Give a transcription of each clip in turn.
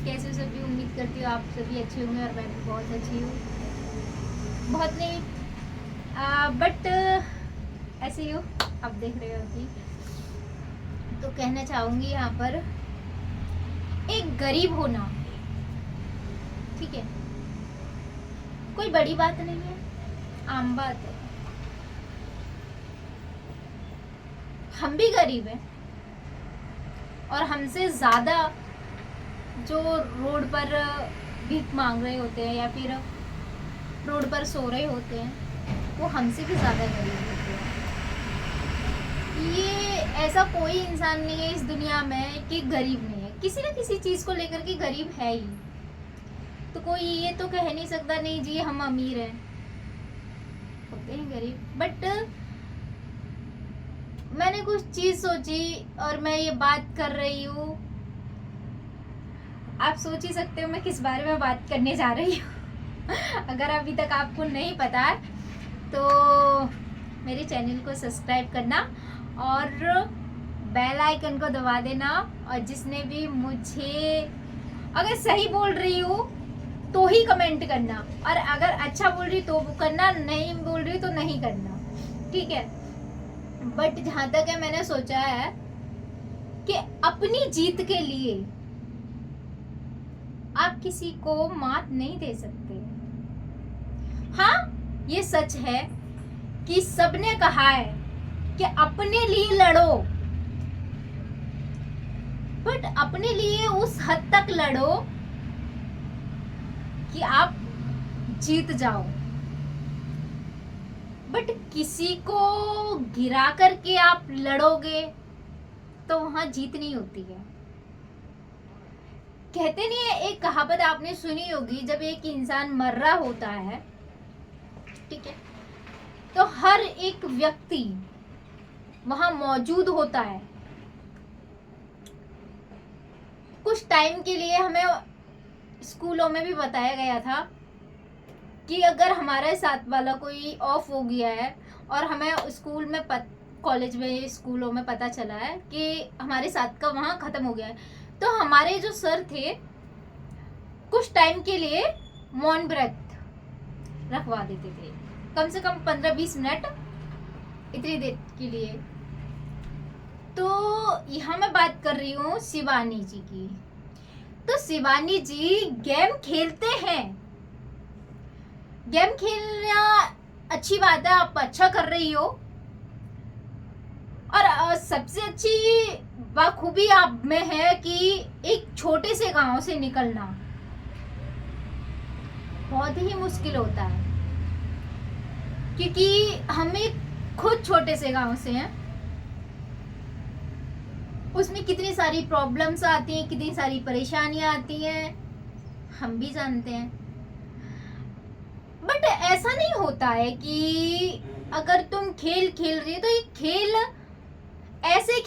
कैसे हो सभी? उम्मीद करती हूँ आप सभी अच्छे होंगे और मैं भी बहुत अच्छी हूँ। बहुत नहीं बट ऐसे ही हो, आप देख रहे हो कि तो कहना चाहूँगी यहाँ पर एक गरीब होना, ठीक है, कोई बड़ी बात नहीं है, आम बात है। हम भी गरीब हैं और हमसे ज़्यादा जो रोड पर भीख मांग रहे होते हैं या फिर रोड पर सो रहे होते हैं वो हमसे भी ज़्यादा गरीब होते हैं। ये ऐसा कोई इंसान नहीं है इस दुनिया में कि गरीब नहीं है, किसी न किसी चीज़ को लेकर के गरीब है ही। तो कोई ये तो कह नहीं सकता नहीं जी हम अमीर हैं, होते हैं गरीब। बट मैंने कुछ चीज़ सोची और मैं ये बात कर रही हूँ। आप सोच ही सकते हो मैं किस बारे में बात करने जा रही हूँ। अगर अभी तक आपको नहीं पता है तो मेरे चैनल को सब्सक्राइब करना और बेल आइकन को दबा देना। और जिसने भी मुझे अगर सही बोल रही हूँ तो ही कमेंट करना, और अगर अच्छा बोल रही तो करना, नहीं बोल रही तो नहीं करना, ठीक है। बट जहाँ तक है मैंने सोचा है कि अपनी जीत के लिए आप किसी को मात नहीं दे सकते। हाँ, ये सच है कि सबने कहा है कि अपने लिए लड़ो, बट अपने लिए उस हद तक लड़ो कि आप जीत जाओ। बट किसी को गिरा करके आप लड़ोगे तो वहां जीत नहीं होती है। कहते नहीं है, एक कहावत आपने सुनी होगी, जब एक इंसान मर रहा होता है, ठीक है, तो हर एक व्यक्ति वहां मौजूद होता है। कुछ टाइम के लिए हमें स्कूलों में भी बताया गया था कि अगर हमारे साथ वाला कोई ऑफ हो गया है और हमें स्कूल में कॉलेज में स्कूलों में पता चला है कि हमारे साथ का वहाँ ख़त्म हो गया है, तो हमारे जो सर थे कुछ टाइम के लिए मौन व्रत रखवा देते थे, कम से कम 15-20 मिनट, इतनी देर के लिए। तो यहाँ मैं बात कर रही हूँ शिवानी जी की। तो शिवानी जी गेम खेलते हैं, गेम खेलना अच्छी बात है, आप अच्छा कर रही हो। और सबसे अच्छी बखूबी आप में है कि एक छोटे से गांव से निकलना बहुत ही मुश्किल होता है, क्योंकि हमें खुद छोटे से गांव से हैं। उसमें कितनी सारी प्रॉब्लम्स आती हैं, कितनी सारी परेशानियां आती हैं, हम भी जानते हैं। बट ऐसा नहीं होता है कि अगर तुम खेल खेल रही हो तो ये खेल ऐसे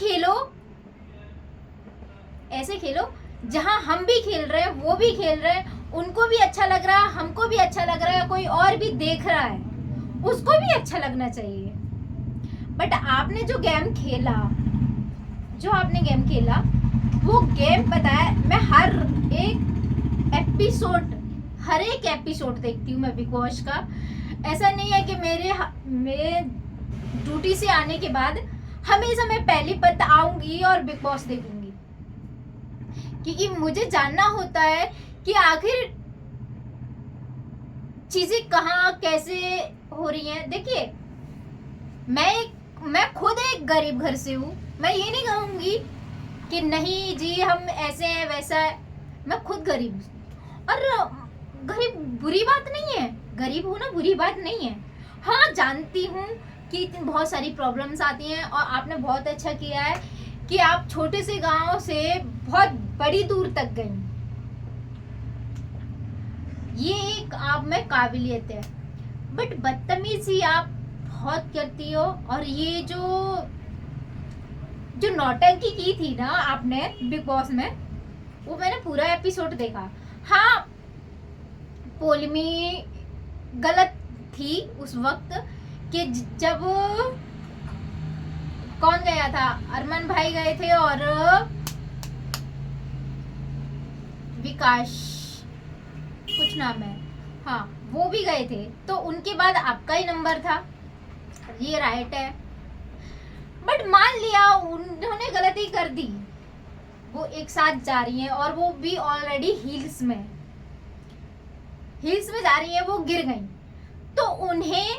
खेलो जहां हम भी खेल रहे हैं, वो भी खेल रहे हैं, उनको भी अच्छा लग रहा है, हमको भी अच्छा लग रहा है, कोई और भी देख रहा है, उसको भी अच्छा लगना चाहिए। बट आपने जो आपने गेम खेला वो गेम, पता है, मैं हर एक एपिसोड देखती हूँ मैं बिग बॉस का। ऐसा नहीं है कि मेरे ड्यूटी से आने के बाद हमेशा मैं पहली पत आऊंगी और बिग बॉस देखूंगी, क्योंकि मुझे जानना होता है कि आखिर चीजें कहाँ कैसे हो रही हैं। देखिए, मैं खुद एक गरीब घर से हूँ, मैं ये नहीं कहूंगी कि नहीं जी हम ऐसे हैं वैसा है, मैं खुद गरीब हूँ। और गरीब बुरी बात नहीं है, गरीब होना बुरी बात नहीं है। हाँ, जानती हूँ कि बहुत सारी प्रॉब्लम्स आती हैं, और आपने बहुत अच्छा किया है कि आप छोटे से गांव से बहुत बड़ी दूर तक गई, ये एक आप में काबिलियत है। बट बदतमीजी आप बहुत करती हो, और ये जो नौटंकी की थी ना आपने बिग बॉस में, वो मैंने पूरा एपिसोड देखा। हाँ, पोलमी गलत थी उस वक्त कि जब कौन गया था, अरमान भाई गए थे और विकास कुछ नाम है, हाँ वो भी गए थे, तो उनके बाद आपका ही नंबर था, ये राइट है। बट मान लिया उन्होंने गलती कर दी, वो एक साथ जा रही हैं और वो भी ऑलरेडी हील्स में जा रही है, वो गिर गई, तो उन्हें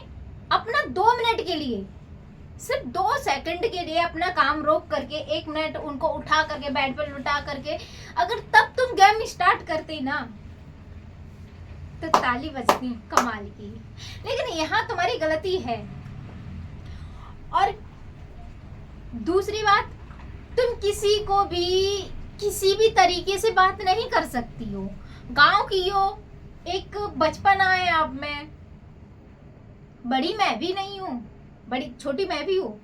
अपना 2 मिनट के लिए, सिर्फ 2 सेकंड के लिए अपना काम रोक करके 1 मिनट उनको उठा करके बेड पर लुटा करके अगर तब तुम गेम स्टार्ट करते ना तो ताली बजती कमाल की। लेकिन यहाँ तुम्हारी गलती है। और दूसरी बात, तुम किसी को भी किसी भी तरीके से बात नहीं कर सकती हो। गांव की हो, एक बचपना है आप में, बड़ी मैं भी नहीं हूँ, बड़ी छोटी मैं भी हूँ।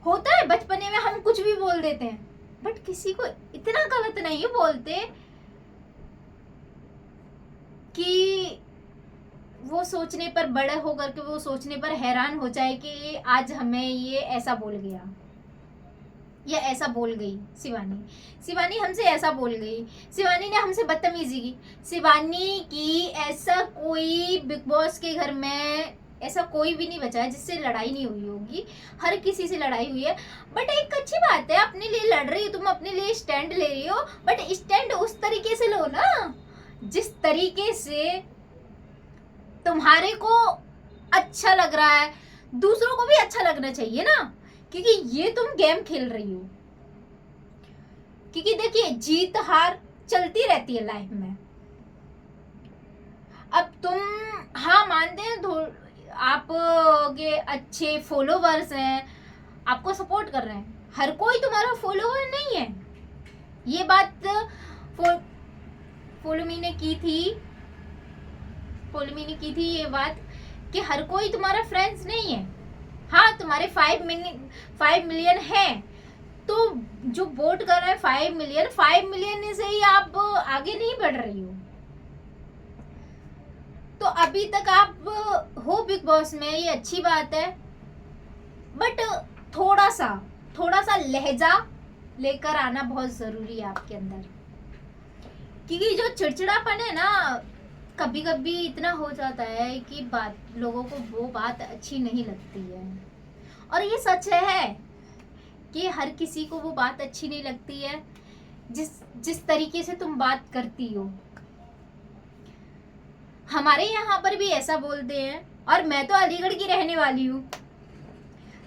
होता है बचपने में हम कुछ भी बोल देते हैं, बट किसी को इतना गलत नहीं बोलते कि वो सोचने पर, बड़े होकर के वो सोचने पर हैरान हो जाए कि आज हमें ये ऐसा बोल गया या ऐसा बोल गई। शिवानी हमसे ऐसा बोल गई, शिवानी ने हमसे बदतमीजी की। शिवानी की ऐसा कोई बिग बॉस के घर में ऐसा कोई भी नहीं बचा है जिससे लड़ाई नहीं हुई होगी, हर किसी से लड़ाई हुई है। बट एक अच्छी बात है, अपने लिए लड़ रही हो तुम, अपने लिए स्टैंड ले रही हो, बट स्टैंड उस तरीके से लो ना जिस तरीके से तुम्हारे को अच्छा लग रहा है, दूसरों को भी अच्छा लगना चाहिए ना, क्योंकि ये तुम गेम खेल रही हो। क्योंकि देखिए जीत हार चलती रहती है लाइफ में। अब तुम, हाँ मानते हैं आप के अच्छे फॉलोवर्स हैं, आपको सपोर्ट कर रहे हैं, हर कोई तुम्हारा फॉलोवर नहीं है। ये बात फॉलोमी ने की थी ये बात कि हर कोई तुम्हारा फ्रेंड्स नहीं है। हाँ तुम्हारे 5 मिलियन है, तो जो वोट कर रहे हैं 5 मिलियन से ही आप आगे नहीं बढ़ रही हो। तो अभी तक आप हो बिग बॉस में, ये अच्छी बात है, बट थोड़ा सा लहजा लेकर आना बहुत जरूरी है आपके अंदर। क्योंकि जो चिड़चिड़ापन है ना, कभी कभी इतना हो जाता है कि लोगों को वो बात अच्छी नहीं लगती है। और ये सच है कि हर किसी को वो बात अच्छी नहीं लगती है जिस तरीके से तुम बात करती हो। हमारे यहाँ पर भी ऐसा बोलते हैं, और मैं तो अलीगढ़ की रहने वाली हूँ,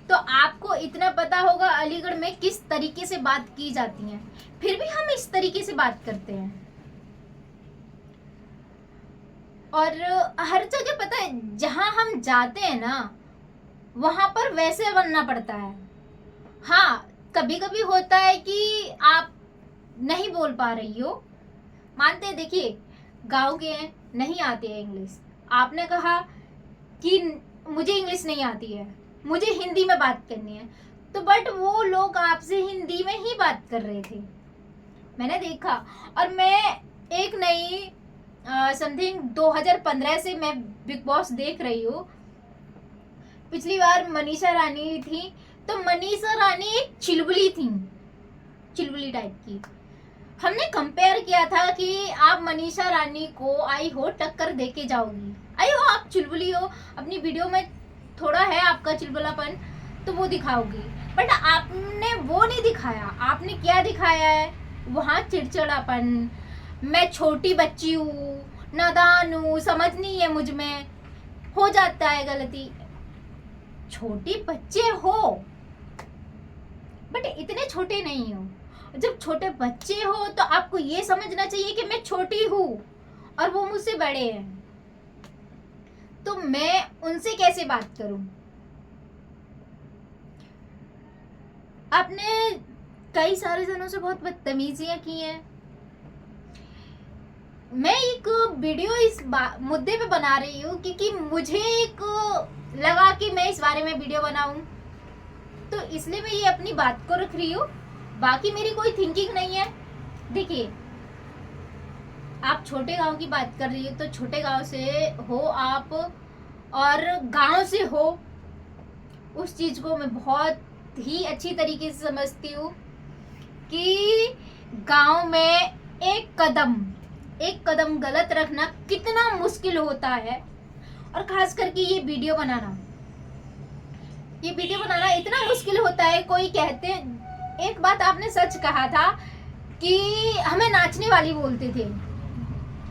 तो आपको इतना पता होगा अलीगढ़ में किस तरीके से बात की जाती है, फिर भी हम इस तरीके से बात करते हैं। और हर जगह पता है जहां हम जाते हैं ना, वहां पर वैसे बनना पड़ता है। हाँ कभी कभी होता है कि आप नहीं बोल पा रही हो, मानते हैं, देखिए गांव के हैं, नहीं आती है इंग्लिश, आपने कहा कि मुझे इंग्लिश नहीं आती है, मुझे हिंदी में बात करनी है, तो बट वो लोग आपसे हिंदी में ही बात कर रहे थे, मैंने देखा। और मैं एक नई समथिंग 2015 से मैं बिग बॉस देख रही हूँ। पिछली बार मनीषा रानी थी, तो मनीषा रानी एक चिलबुली थी, चिलबुली टाइप की। हमने कंपेयर किया था कि आप मनीषा रानी को आई हो टक्कर देके जाओगी, आई हो आप चुलबुली हो, अपनी वीडियो में थोड़ा है आपका चिलबुलापन तो वो दिखाओगी, बट आपने वो नहीं दिखाया। आपने क्या दिखाया है वहाँ? चिड़चिड़ापन, मैं छोटी बच्ची हूँ, नादान हूँ, समझ नहीं है मुझ में, हो जाता है गलती। छोटे बच्चे हो बट इतने छोटे नहीं हो। जब छोटे बच्चे हो तो आपको ये समझना चाहिए कि मैं छोटी हूँ और वो मुझसे बड़े हैं, तो मैं उनसे कैसे बात करूं? आपने कई सारे जनों से बहुत बदतमीजियां की हैं। मैं एक वीडियो इस मुद्दे पे बना रही हूँ क्योंकि मुझे एक लगा कि मैं इस बारे में वीडियो बनाऊं, तो इसलिए मैं ये अपनी बात को रख रही हूँ। बाकी मेरी कोई थिंकिंग नहीं है। देखिए आप छोटे गांव की बात कर रही हो, तो छोटे गांव से हो आप और गांव से हो, उस चीज को मैं बहुत ही अच्छी तरीके से समझती हूँ कि गांव में एक कदम गलत रखना कितना मुश्किल होता है। और खास करके ये वीडियो बनाना इतना मुश्किल होता है। कोई कहते, एक बात आपने सच कहा था कि हमें नाचने वाली बोलते थे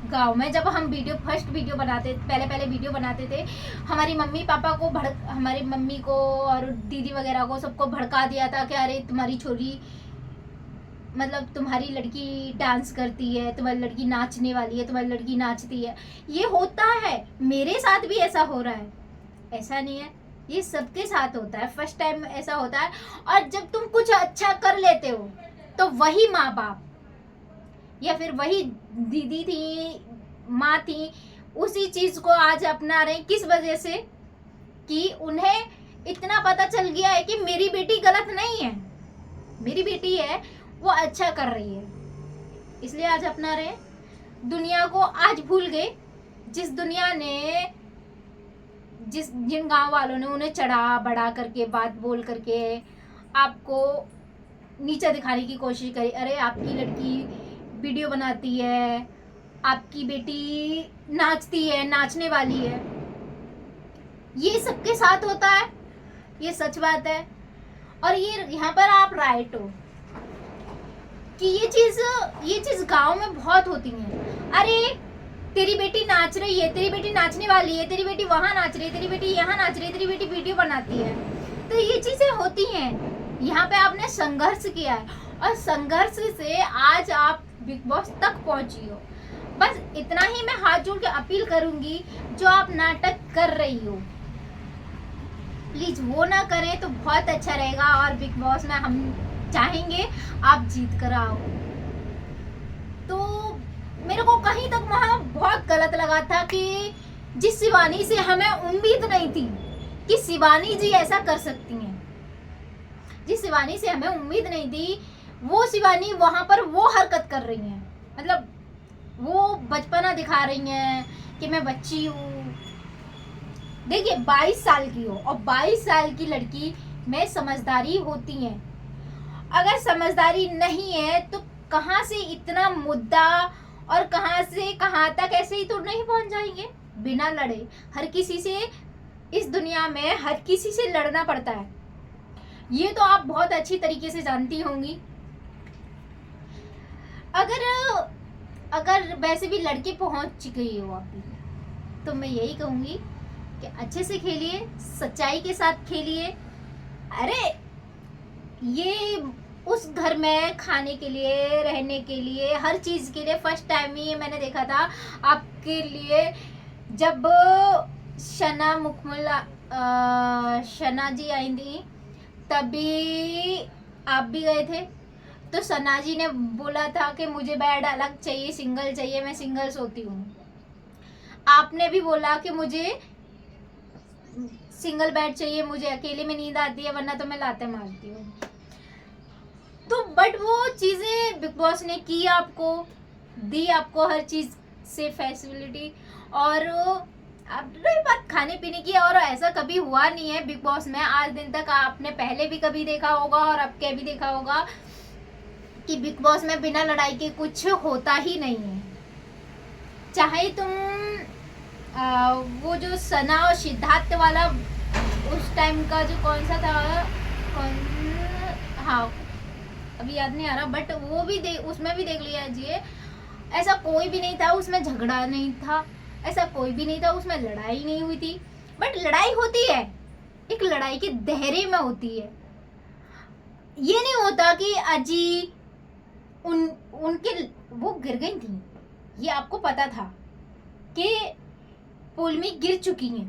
गांव में। जब हम फर्स्ट वीडियो बनाते, पहले वीडियो बनाते थे, हमारी मम्मी पापा को हमारी मम्मी को और दीदी वगैरह को सबको भड़का दिया था कि अरे तुम्हारी छोरी, मतलब तुम्हारी लड़की डांस करती है, तुम्हारी लड़की नाचने वाली है, तुम्हारी लड़की नाचती है। ये होता है, मेरे साथ भी ऐसा हो रहा है, ऐसा नहीं है, ये सबके साथ होता है। फर्स्ट टाइम ऐसा होता है। और जब तुम कुछ अच्छा कर लेते हो तो वही माँ बाप या फिर वही दीदी थी, माँ थी, उसी चीज को आज अपना रहे। किस वजह से? कि उन्हें इतना पता चल गया है कि मेरी बेटी गलत नहीं है, मेरी बेटी है वो अच्छा कर रही है, इसलिए आज अपना रहे। दुनिया को आज भूल गए। जिस दुनिया ने, जिन गांव वालों ने उन्हें चढ़ा बढ़ा करके, बात बोल करके आपको नीचा दिखाने की कोशिश करी, अरे आपकी लड़की वीडियो बनाती है, आपकी बेटी नाचती है, नाचने वाली है, ये सबके साथ होता है, ये सच बात है। और ये यहाँ पर आप राइट हो कि ये चीज गांव में बहुत होती है। अरे तेरी बेटी नाच रही है, तेरी बेटी नाचने वाली है, तेरी बेटी वहां नाच रही है, तेरी बेटी यहाँ नाच रही है, तेरी बेटी वीडियो बनाती है। तो ये चीजें होती हैं। यहाँ पे आपने संघर्ष किया है और संघर्ष से आज आप बिग बॉस तक पहुंची हो। बस इतना ही मैं हाथ जोड़ के अपील करूंगी, जो आप नाटक कर रही हो प्लीज वो ना करें तो बहुत अच्छा रहेगा। और बिग बॉस में हम चाहेंगे आप जीत कर आओ। तो मेरे को कहीं तक वहां बहुत गलत लगा था कि जिस शिवानी से हमें उम्मीद नहीं थी कि शिवानी जी ऐसा कर सकती हैं, जिस शिवानी से हमें उम्मीद नहीं थी, वो शिवानी वहां पर वो हरकत कर रही हैं। मतलब वो बचपना दिखा रही हैं कि मैं बच्ची हूँ। देखिए 22 साल की हो और 22 साल की लड़की में समझदारी होती है। अगर समझदारी नहीं है तो कहाँ से इतना मुद्दा और कहाँ से कहाँ तक ऐसे ही तो नहीं पहुंच जाएंगे बिना लड़े। हर किसी से इस दुनिया में हर किसी से लड़ना पड़ता है, ये तो आप बहुत अच्छी तरीके से जानती होंगी। अगर वैसे भी लड़के पहुंच गई हो अभी, तो मैं यही कहूंगी कि अच्छे से खेलिए, सच्चाई के साथ खेलिए। अरे ये उस घर में खाने के लिए, रहने के लिए, हर चीज के लिए फर्स्ट टाइम ही मैंने देखा था आपके लिए। जब शना जी आई थी तभी आप भी गए थे, तो सना जी ने बोला था कि मुझे बेड अलग चाहिए, सिंगल चाहिए, मैं सिंगल सोती हूँ। आपने भी बोला कि मुझे सिंगल बेड चाहिए, मुझे अकेले में नींद आती है, वरना तो मैं लाते मारती हूँ। तो बट वो चीजें बिग बॉस ने की, आपको दी, आपको हर चीज से फैसिलिटी। और अब रही बात खाने पीने की, और ऐसा कभी हुआ नहीं है बिग बॉस में आज दिन तक। आपने पहले भी कभी देखा होगा और अब के भी देखा होगा कि बिग बॉस में बिना लड़ाई के कुछ होता ही नहीं है। चाहे तुम वो जो सना और सिद्धार्थ वाला उस टाइम का जो कौन सा था, हाँ अभी याद नहीं आ रहा, बट वो भी उसमें भी देख लिया जी। ऐसा कोई भी नहीं था उसमें, झगड़ा नहीं था, ऐसा कोई भी नहीं था उसमें, लड़ाई नहीं हुई थी। बट लड़ाई होती है, एक लड़ाई के दायरे में होती है। ये नहीं होता कि अजी उनके वो गिर गई थी, ये आपको पता था कि पोलमी गिर चुकी हैं।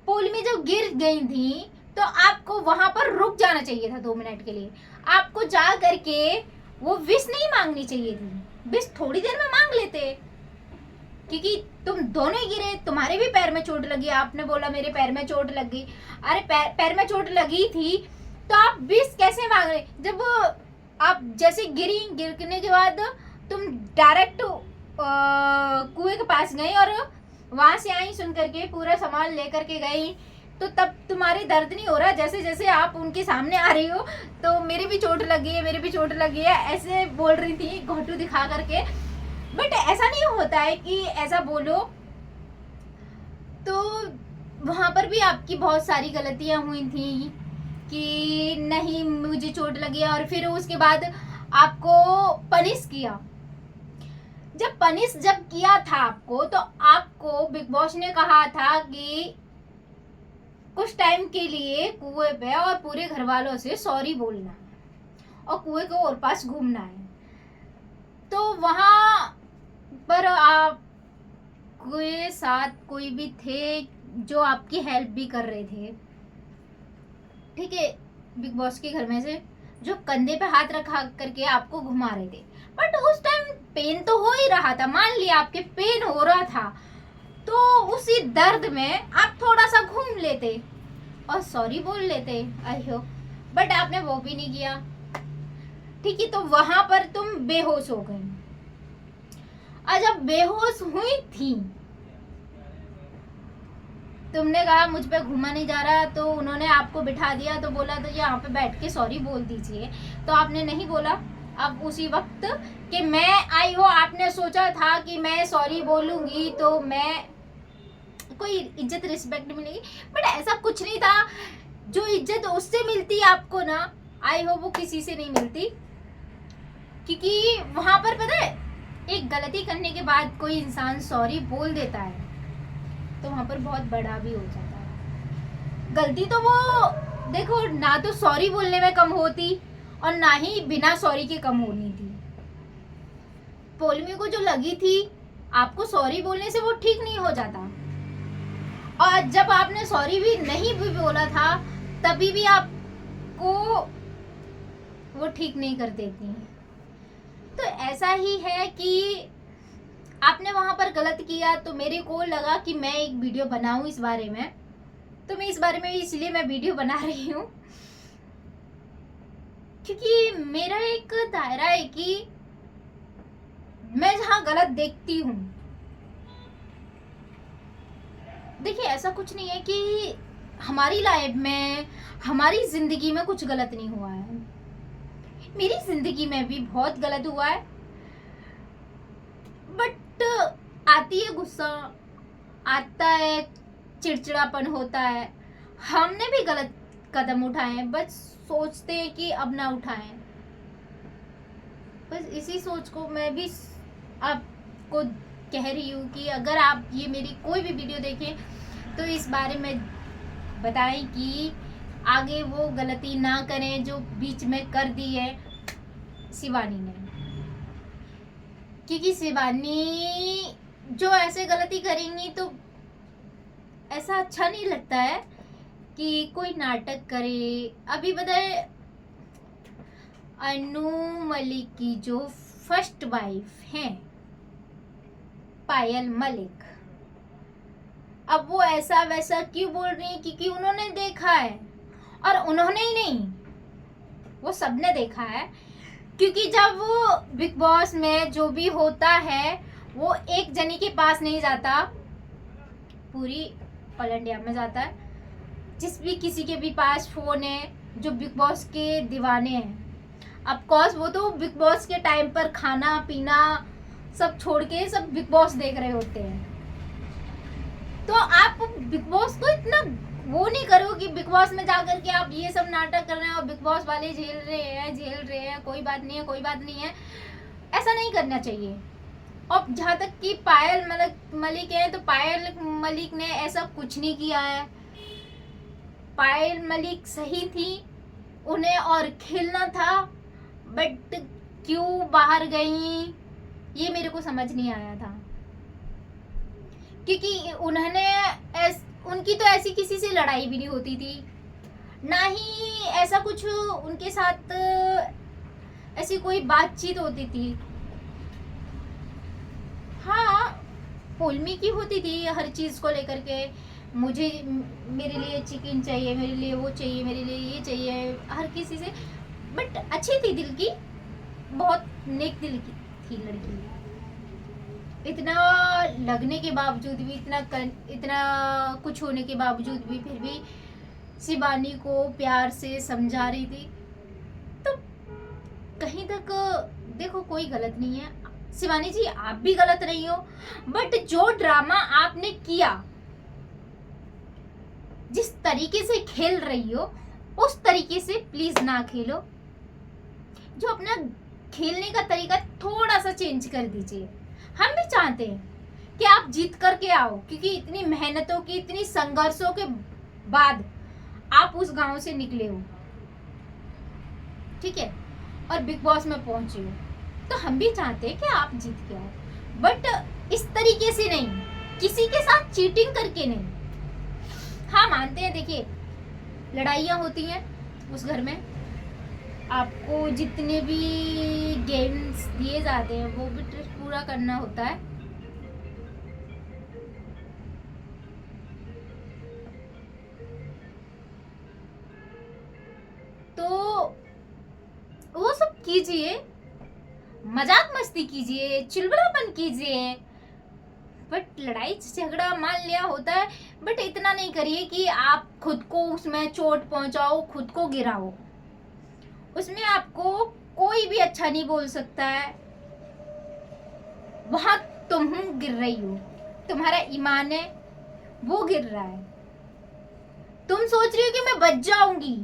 पोलमी जब गिर गई थी तो आपको वहां पर रुक जाना चाहिए था 2 मिनट के लिए। आपको जा करके वो विश नहीं मांगनी चाहिए थी, विश थोड़ी देर में मांग लेते, क्योंकि तुम दोनों ही गिरे, तुम्हारे भी पैर में चोट लगी, आपने बोला मेरे पैर में चोट लग गई। अरे पैर में चोट लगी थी तो आप विश कैसे मांग रहे? जब आप जैसे गिरने के बाद तुम डायरेक्ट कुएं के पास गई और वहां से आई, सुन करके पूरा सामान लेकर के गई, तो तब तुम्हारे दर्द नहीं हो रहा। जैसे जैसे आप उनके सामने आ रही हो तो मेरी भी चोट लगी है, मेरी भी चोट लगी है, ऐसे बोल रही थी घोटू दिखा करके। बट ऐसा नहीं होता है कि ऐसा बोलो। तो वहाँ पर भी आपकी बहुत सारी गलतियाँ हुई थी कि नहीं मुझे चोट लगी है, और फिर उसके बाद आपको पनिश किया। जब पनिश जब किया था आपको, तो आपको बिग बॉस ने कहा था कि कुछ टाइम के लिए कुएं पे और पूरे घर वालों से सॉरी बोलना है और कुएं को और पास घूमना है। तो वहां पर आप के साथ कोई भी थे जो आपकी हेल्प भी कर रहे थे, ठीक है, बिग बॉस के घर में से, जो कंधे पे हाथ रखा करके आपको घुमा रहे थे। बट उस टाइम पेन तो हो ही रहा था, मान लिया आपके पेन हो रहा था, तो उसी दर्द में आप थोड़ा सा घूम लेते और सॉरी बोल लेते, आई होप। बट आपने वो भी नहीं किया, ठीक है। तो वहां पर तुम बेहोश हो गई। और जब बेहोश हुई थी, तुमने कहा मुझ पे घूमा नहीं जा रहा, तो उन्होंने आपको बिठा दिया, तो बोला तो यहाँ पे बैठ के सॉरी बोल दीजिए, तो आपने नहीं बोला। अब उसी वक्त कि मैं आई हो, आपने सोचा था कि मैं सॉरी बोलूंगी तो मैं कोई इज्जत रिस्पेक्ट मिलेगी, बट ऐसा कुछ नहीं था। जो इज्जत उससे मिलती आपको ना, आई हो वो किसी से नहीं मिलती। क्योंकि वहां पर पता है, एक गलती करने के बाद कोई इंसान सॉरी बोल देता है तो वहां पर बहुत बड़ा भी हो जाता है। गलती तो वो देखो ना, तो सॉरी बोलने में कम होती और ना ही बिना सॉरी के कम होनी थी। पोलमी को जो लगी थी, आपको सॉरी बोलने से वो ठीक नहीं हो जाता, और जब आपने सॉरी भी नहीं भी बोला था तभी भी आपको वो ठीक नहीं कर देती। तो ऐसा ही है कि आपने वहां पर गलत किया, तो मेरे को लगा कि मैं एक वीडियो बनाऊं इस बारे में। तो मैं इस बारे में इसलिए मैं वीडियो बना रही हूँ क्योंकि मेरा एक दायरा है कि मैं जहां गलत देखती हूँ, देखिए ऐसा कुछ नहीं है कि हमारी लाइफ में, हमारी जिंदगी में कुछ गलत नहीं हुआ है। मेरी जिंदगी में भी बहुत गलत हुआ है, बट आती है गुस्सा, आता है चिड़चिड़ापन होता है। हमने भी गलत कदम उठाए हैं, बस सोचते हैं कि अब ना उठाएं। बस इसी सोच को मैं भी आपको कह रही हूँ कि अगर आप ये मेरी कोई भी वीडियो देखें तो इस बारे में बताएं कि आगे वो गलती ना करें जो बीच में कर दी है शिवानी ने। क्योंकि शिवानी जो ऐसे गलती करेंगी तो ऐसा अच्छा नहीं लगता है कि कोई नाटक करे। अभी बताए, अनु मलिक की जो फर्स्ट वाइफ हैं पायल मलिक, अब वो ऐसा वैसा क्यों बोल रही है? क्योंकि उन्होंने देखा है, और उन्होंने ही नहीं, वो सबने देखा है। क्योंकि जब वो बिग बॉस में जो भी होता है वो एक जनी के पास नहीं जाता, पूरी ऑल इंडिया में जाता है। जिस भी किसी के भी पास फोन है जो बिग बॉस के दीवाने हैं, ऑफ कोर्स वो तो बिग बॉस के टाइम पर खाना पीना सब छोड़ के सब बिग बॉस देख रहे होते हैं। तो आप बिग बॉस को इतना वो नहीं करो कि बिग बॉस में जाकर के आप ये सब नाटक कर रहे हैं और बिग बॉस वाले झेल रहे हैं, कोई बात नहीं है, कोई बात नहीं है, ऐसा नहीं करना चाहिए। और जहाँ तक कि पायल मलिक है, तो पायल मलिक ने ऐसा कुछ नहीं किया है। पायल मलिक सही थी, उन्हें और खेलना था, बट क्यों बाहर गई ये मेरे को समझ नहीं आया था। क्योंकि उनकी तो ऐसी किसी से लड़ाई भी नहीं होती थी, ना ही ऐसा कुछ उनके साथ ऐसी कोई बातचीत होती थी। हाँ, पोलमी की होती थी हर चीज को लेकर के, मुझे मेरे लिए चिकन चाहिए, मेरे लिए वो चाहिए, मेरे लिए ये चाहिए, हर किसी से। बट अच्छी थी दिल की, बहुत नेक दिल की थी लड़की। इतना लगने के बावजूद भी, इतना कुछ होने के बावजूद भी फिर भी शिवानी को प्यार से समझा रही थी। तो कहीं तक देखो कोई गलत नहीं है शिवानी जी, आप भी गलत नहीं हो, बट जो ड्रामा आपने किया, जिस तरीके से खेल रही हो उस तरीके से प्लीज ना खेलो। जो अपना खेलने का तरीका थोड़ा सा चेंज कर दीजिए। हम भी चाहते हैं कि आप जीत करके आओ, क्योंकि इतनी मेहनतों की, इतनी संघर्षों के बाद आप उस गांव से निकले हो, ठीक है, और बिग बॉस में पहुंचे हो, तो हम भी चाहते हैं कि आप जीत के आओ, बट इस तरीके से नहीं, किसी के साथ चीटिंग करके नहीं। हाँ मानते हैं, देखिए लड़ाइयाँ होती हैं उस घर में, आपको जितने भी गेम्स दिए जाते हैं वो भी पूरा करना होता है। तो वो सब कीजिए, मजाक मस्ती कीजिए, चुलबुलापन कीजिए, बट लड़ाई झगड़ा मान लिया होता है, बट इतना नहीं करिए कि आप खुद को उसमें चोट पहुंचाओ, खुद को गिराओ। उसमें आपको कोई भी अच्छा नहीं बोल सकता है। वहां तुम गिर रही हो, तुम्हारा ईमान है वो गिर रहा है। तुम सोच रही हो कि मैं बच जाऊंगी,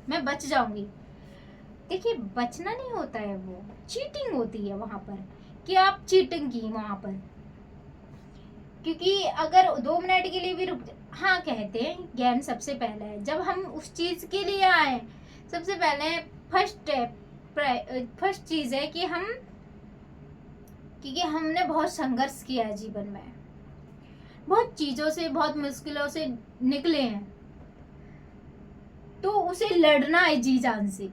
मैं बच जाऊंगी। देखिए बचना नहीं होता है, वो चीटिंग होती है वहां पर, कि आप चीटिंग की वहां पर। क्योंकि अगर 2 मिनट के लिए भी रुक, हाँ कहते हैं गेम सबसे पहले है, जब हम उस चीज के लिए आए सबसे पहले फर्स्ट चीज है कि हम, क्योंकि हमने बहुत संघर्ष किया है जीवन में, बहुत चीजों से, बहुत मुश्किलों से निकले हैं, तो उसे लड़ना है जी जान से,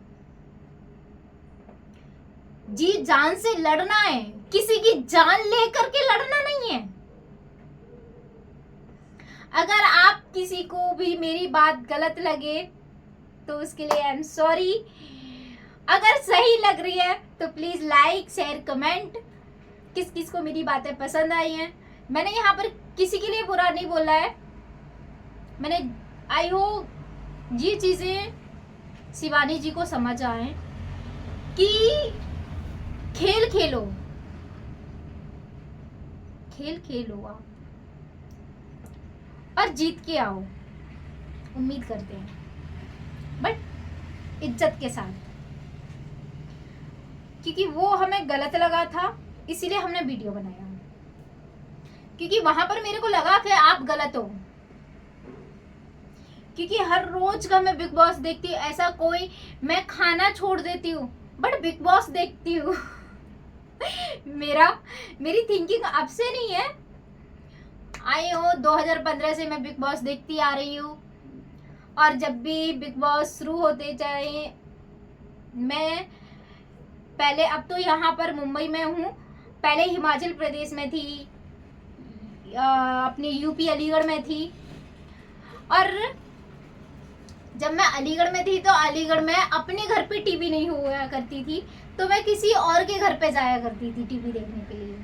जी जान से लड़ना है, किसी की जान लेकर के लड़ना नहीं है। अगर आप किसी को भी मेरी बात गलत लगे तो उसके लिए आई एम सॉरी। अगर सही लग रही है तो प्लीज लाइक शेयर कमेंट। किस किस को मेरी बातें पसंद आई हैं, मैंने यहाँ पर किसी के लिए बुरा नहीं बोला है। मैंने, आई होप ये चीजें शिवानी जी को समझ आए कि खेल खेलो, खेल खेलो आप और जीत के आओ, उम्मीद करते हैं, बट इज्जत के साथ। क्योंकि वो हमें गलत लगा था, इसीलिए हमने वीडियो बनाया, क्योंकि वहां पर मेरे को लगा कि आप गलत हो। क्योंकि हर रोज का मैं बिग बॉस देखती हूँ, ऐसा कोई, मैं खाना छोड़ देती हूँ बट बिग बॉस देखती हूँ। मेरी थिंकिंग अब से नहीं है, आई हो 2015 से मैं बिग बॉस देखती आ रही हूँ, और जब भी बिग बॉस शुरू होते जाए, मैं पहले, अब तो यहाँ पर मुंबई में हूँ, पहले हिमाचल प्रदेश में थी, अपनी यूपी अलीगढ़ में थी, और जब मैं अलीगढ़ में थी तो अलीगढ़ में अपने घर पे टीवी नहीं हुआ करती थी, तो मैं किसी और के घर पे जाया करती थी टीवी देखने के लिए।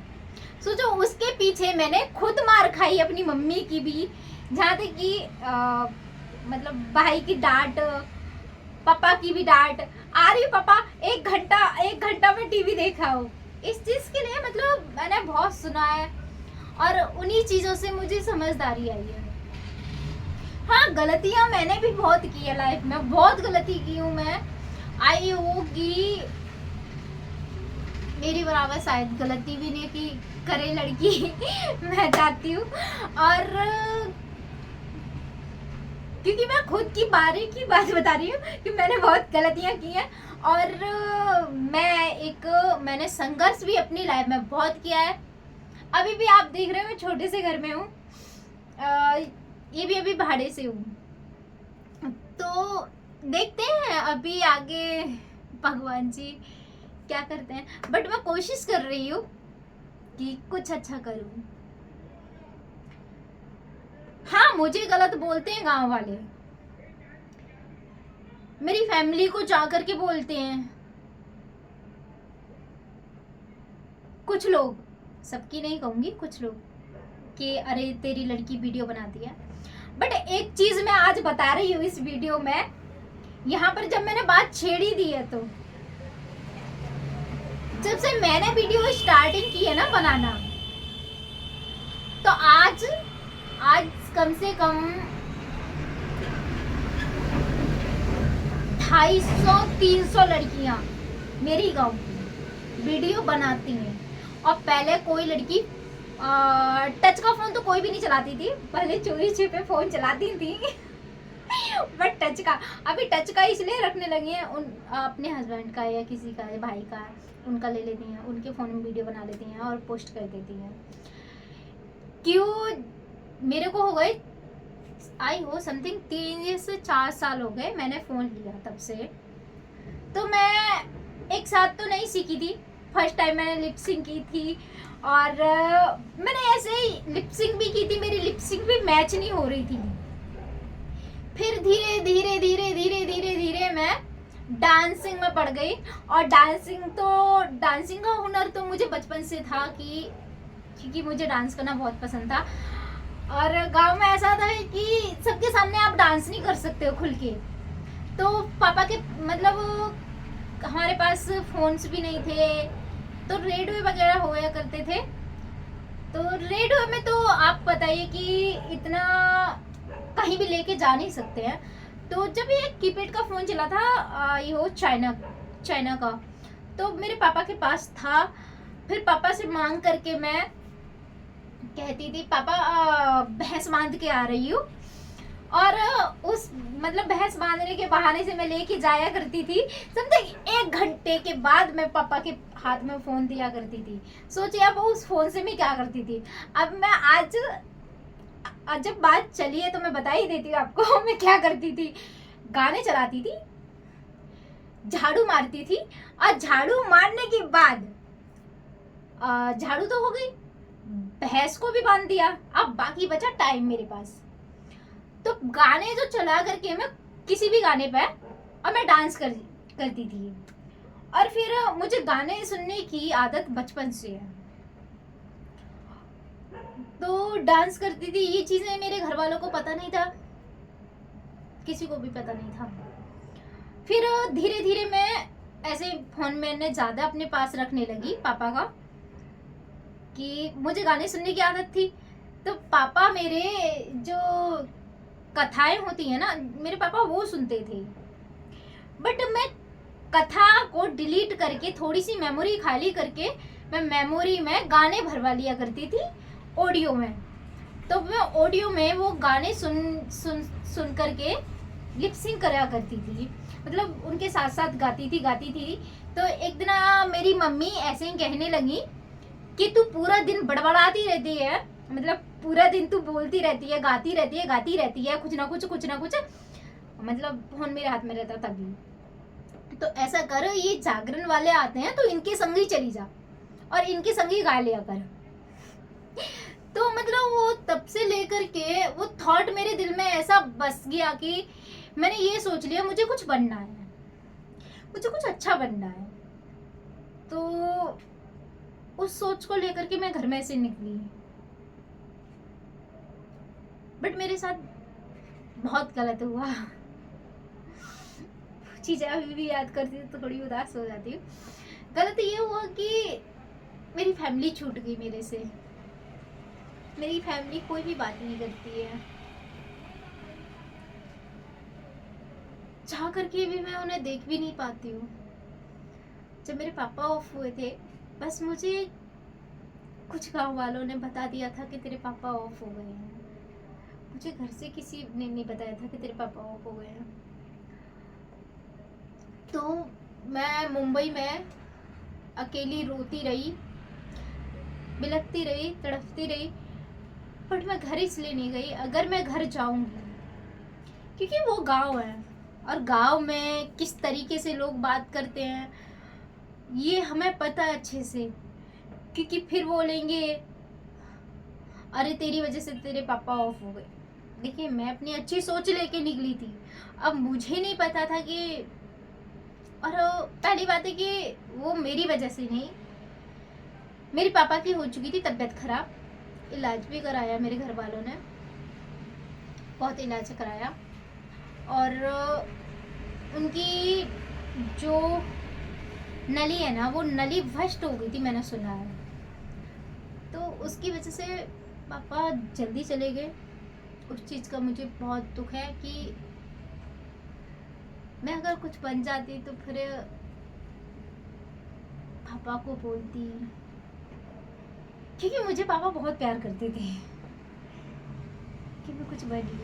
सोचो उसके पीछे मैंने खुद मार खाई अपनी मम्मी की भी, जहाँ तक कि मतलब भाई की डांट, पापा की भी डांट आ रही, पापा 1 घंटा में टीवी देखा हो, इस चीज के लिए मतलब मैंने बहुत सुना है, और उन्हीं चीजों से मुझे समझदारी आई है। हाँ गलतियां मैंने भी बहुत की है लाइफ में, बहुत गलती की हूँ मैं, आई हो कि मेरी बराबर शायद गलती भी नहीं की करे लड़की। मैं चाहती हूँ, और क्योंकि मैं खुद की बारीकी बात बता रही हूँ कि मैंने बहुत गलतियां की हैं, और मैंने संघर्ष भी अपनी लाइफ में बहुत किया है। अभी भी आप देख रहे हो मैं छोटे से घर में हूँ, ये भी अभी भाड़े से हूँ, तो देखते हैं अभी आगे भगवान जी क्या करते हैं, बट मैं कोशिश कर रही हूँ कि कुछ अच्छा करूँ। हाँ मुझे गलत बोलते हैं गांव वाले, मेरी फैमिली को जा करके बोलते हैं कुछ लोग, सबकी नहीं कहूँगी, कुछ लोग कि अरे तेरी लड़की वीडियो बनाती है। बट एक चीज़ मैं आज बता रही हूँ इस वीडियो में, यहाँ पर जब मैंने बात छेड़ी दी है, तो जब से मैंने वीडियो स्टार्टिंग की है ना बनाना, तो आज कम से कम 250-300 लड़कियां मेरी गांव की वीडियो बनाती हैं। और पहले कोई लड़की टच का फोन तो कोई भी नहीं चलाती थी, पहले चोरी छिपे फोन चलाती थी बट टच का अभी टच का इसलिए रखने लगी हैं, उन अपने हस्बैंड का या किसी का, भाई का, उनका ले लेती हैं, उनके फ़ोन में वीडियो बना लेती हैं और पोस्ट कर देती हैं। क्यों? मेरे को हो गए आई हो समथिंग 3 से 4 साल हो गए मैंने फ़ोन लिया तब से। तो मैं एक साथ तो नहीं सीखी थी, फर्स्ट टाइम मैंने लिपसिंग की थी और मैंने ऐसे ही लिपसिंग भी की थी, मेरी लिपसिंग भी मैच नहीं हो रही थी। फिर धीरे धीरे धीरे धीरे धीरे धीरे मैं डांसिंग में पड़ गई। और डांसिंग का हुनर तो मुझे बचपन से था, क्योंकि मुझे डांस करना बहुत पसंद था। और गांव में ऐसा था कि सबके सामने आप डांस नहीं कर सकते हो खुल के। तो पापा के मतलब हमारे पास फोन्स भी नहीं थे, तो रेडियो वगैरह होया करते थे। तो रेडियो में तो आप बताइए कि इतना कहीं भी लेके जा नहीं सकते हैं। तो जब ये कीपैड का फ़ोन चला था, ये हो चाइना का, तो मेरे पापा के पास था। फिर पापा से मांग करके मैं कहती थी, पापा भैंस बांध के आ रही हूँ, और उस मतलब भैंस बांधने के बहाने से मैं लेके जाया करती थी। समथिंग 1 घंटे के बाद मैं पापा के हाथ में फ़ोन दिया करती थी। सोचिए अब उस फ़ोन से मैं क्या करती थी। अब मैं आज जब बात चली है तो मैं बता ही देती हूँ आपको मैं क्या करती थी। गाने चलाती थी, झाड़ू मारती थी, और झाड़ू मारने के बाद झाड़ू तो हो गई, भैंस को भी बांध दिया, अब बाकी बचा टाइम मेरे पास। तो गाने जो चला करके मैं किसी भी गाने पे और मैं डांस करती थी। और फिर मुझे गाने सुनने की आदत बचपन से है, तो डांस करती थी। ये चीज़ें मेरे घर वालों को पता नहीं था, किसी को भी पता नहीं था। फिर धीरे धीरे मैं ऐसे फ़ोन मैंने ज़्यादा अपने पास रखने लगी पापा का, कि मुझे गाने सुनने की आदत थी। तो पापा मेरे जो कथाएं होती हैं ना, मेरे पापा वो सुनते थे। बट मैं कथा को डिलीट करके, थोड़ी सी मेमोरी खाली करके, मैं मेमोरी में गाने भरवा लिया करती थी ऑडियो में। तो मैं ऑडियो में वो गाने सुन करके लिपसिंग करा करती थी, मतलब उनके साथ साथ गाती थी। तो एक दिन मेरी मम्मी ऐसे ही कहने लगी कि तू पूरा दिन बड़बड़ाती रहती है, मतलब पूरा दिन तू बोलती रहती है, गाती रहती है, कुछ ना कुछ, मतलब फोन मेरे हाथ में रहता तभी। तो ऐसा कर, ये जागरण वाले आते हैं तो इनके संग ही चली जा और इनके संग ही गा लिया कर। तो मतलब वो तब से लेकर के वो थॉट मेरे दिल में ऐसा बस गया कि मैंने ये सोच लिया मुझे कुछ बनना है, मुझे कुछ अच्छा बनना है। तो उस सोच को लेकर के मैं घर में से निकली। बट मेरे साथ बहुत गलत हुआ, चीज़ें अभी भी याद करती हूँ तो थोड़ी उदास हो जाती हूँ। गलत ये हुआ कि मेरी फैमिली छूट गई मेरे से। मेरी फैमिली कोई भी बात नहीं करती है, चाह करके भी मैं उन्हें देख भी नहीं पाती हूँ। जब मेरे पापा ऑफ हुए थे, बस मुझे कुछ गांव वालों ने बता दिया था कि तेरे पापा ऑफ हो गए हैं। मुझे घर से किसी ने नहीं बताया था कि तेरे पापा ऑफ हो गए हैं। तो मैं मुंबई में अकेली रोती रही, बिलखती रही, तड़पती रही। बट मैं घर इसलिए नहीं गई। अगर मैं घर जाऊंगी, क्योंकि वो गांव है और गांव में किस तरीके से लोग बात करते हैं ये हमें पता है अच्छे से, क्योंकि फिर बोलेंगे अरे तेरी वजह से तेरे पापा ऑफ हो गए। देखिए मैं अपनी अच्छी सोच लेके निकली थी, अब मुझे नहीं पता था कि, और पहली बात है कि वो मेरी वजह से नहीं, मेरे पापा की हो चुकी थी तबीयत खराब, इलाज भी कराया मेरे घर वालों ने, बहुत इलाज कराया। और उनकी जो नली है ना, वो नली भ्रष्ट हो गई थी, मैंने सुना है। तो उसकी वजह से पापा जल्दी चले गए। उस चीज़ का मुझे बहुत दुख है कि मैं अगर कुछ बन जाती तो फिर पापा को बोलती, क्योंकि मुझे पापा बहुत प्यार करते थे कि मैं कुछ बनी।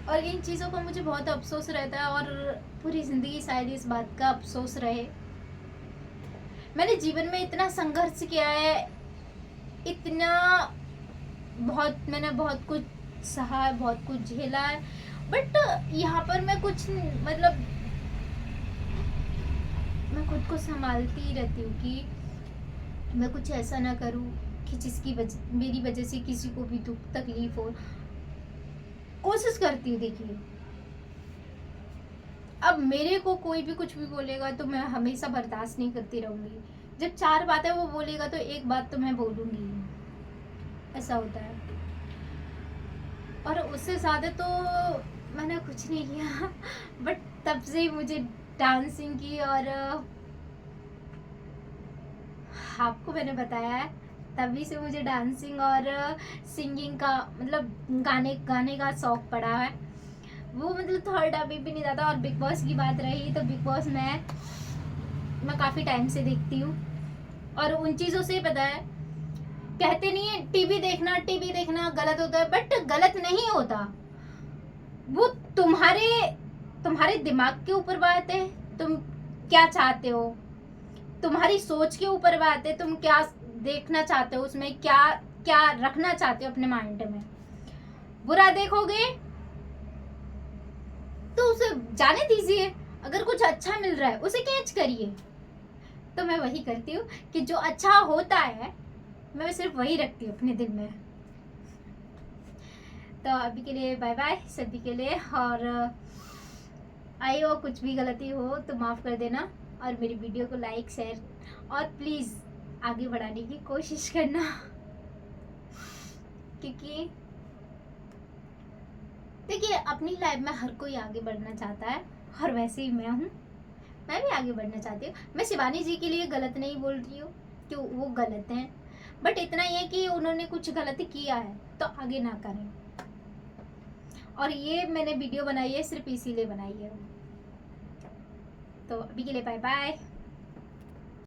और इन चीज़ों का मुझे बहुत अफसोस रहता है, और पूरी ज़िंदगी शायद इस बात का अफसोस रहे। मैंने जीवन में इतना संघर्ष किया है, इतना मैंने बहुत कुछ सहा है, बहुत कुछ झेला है, बट यहाँ पर मैं कुछ मतलब मैं खुद को संभालती रहती हूँ कि मैं कुछ ऐसा ना करूँ कि मेरी वजह से किसी को भी दुख तकलीफ हो। कोशिश करती हूँ। देखिए, अब मेरे को कोई भी कुछ भी बोलेगा तो मैं हमेशा बर्दाश्त नहीं करती रहूँगी। जब 4 बातें वो बोलेगा तो एक बात तो मैं बोलूँगी, ऐसा होता है। और उससे ज़्यादा तो मैंने कुछ नहीं किया बट तब से ही मुझे डांसिंग की, और आपको मैंने बताया है, तभी से मुझे डांसिंग और सिंगिंग का मतलब गाने का शौक पड़ा है। वो मतलब थर्ड अभी भी नहीं जाता। और बिग बॉस की बात रही तो बिग बॉस मैं काफ़ी टाइम से देखती हूँ, और उन चीज़ों से पता है, कहते नहीं है टीवी देखना गलत होता है, बट गलत नहीं होता। वो तुम्हारे दिमाग के ऊपर बात है, तुम क्या चाहते हो, तुम्हारी सोच के ऊपर बात है, तुम क्या देखना चाहते हो, उसमें क्या क्या रखना चाहते हो अपने माइंड में। बुरा देखोगे तो उसे जाने दीजिए, अगर कुछ अच्छा मिल रहा है उसे कैच करिए। तो मैं वही करती हूँ कि जो अच्छा होता है मैं सिर्फ वही रखती हूँ अपने दिल में। तो अभी के लिए बाय बाय सभी के लिए, और आई हो कुछ भी गलती हो तो माफ़ कर देना, और मेरी वीडियो को लाइक शेयर और प्लीज़ आगे बढ़ाने की कोशिश करना क्योंकि देखिए, अपनी लाइफ में हर कोई आगे बढ़ना चाहता है, और वैसे ही मैं हूँ, मैं भी आगे बढ़ना चाहती हूँ। मैं शिवानी जी के लिए गलत नहीं बोल रही हूँ कि वो गलत हैं, बट इतना ही है कि उन्होंने कुछ गलती किया है तो आगे ना करें। और ये मैंने वीडियो बनाई है सिर्फ इसीलिए बनाई है। तो अभी के लिए बाय बाय।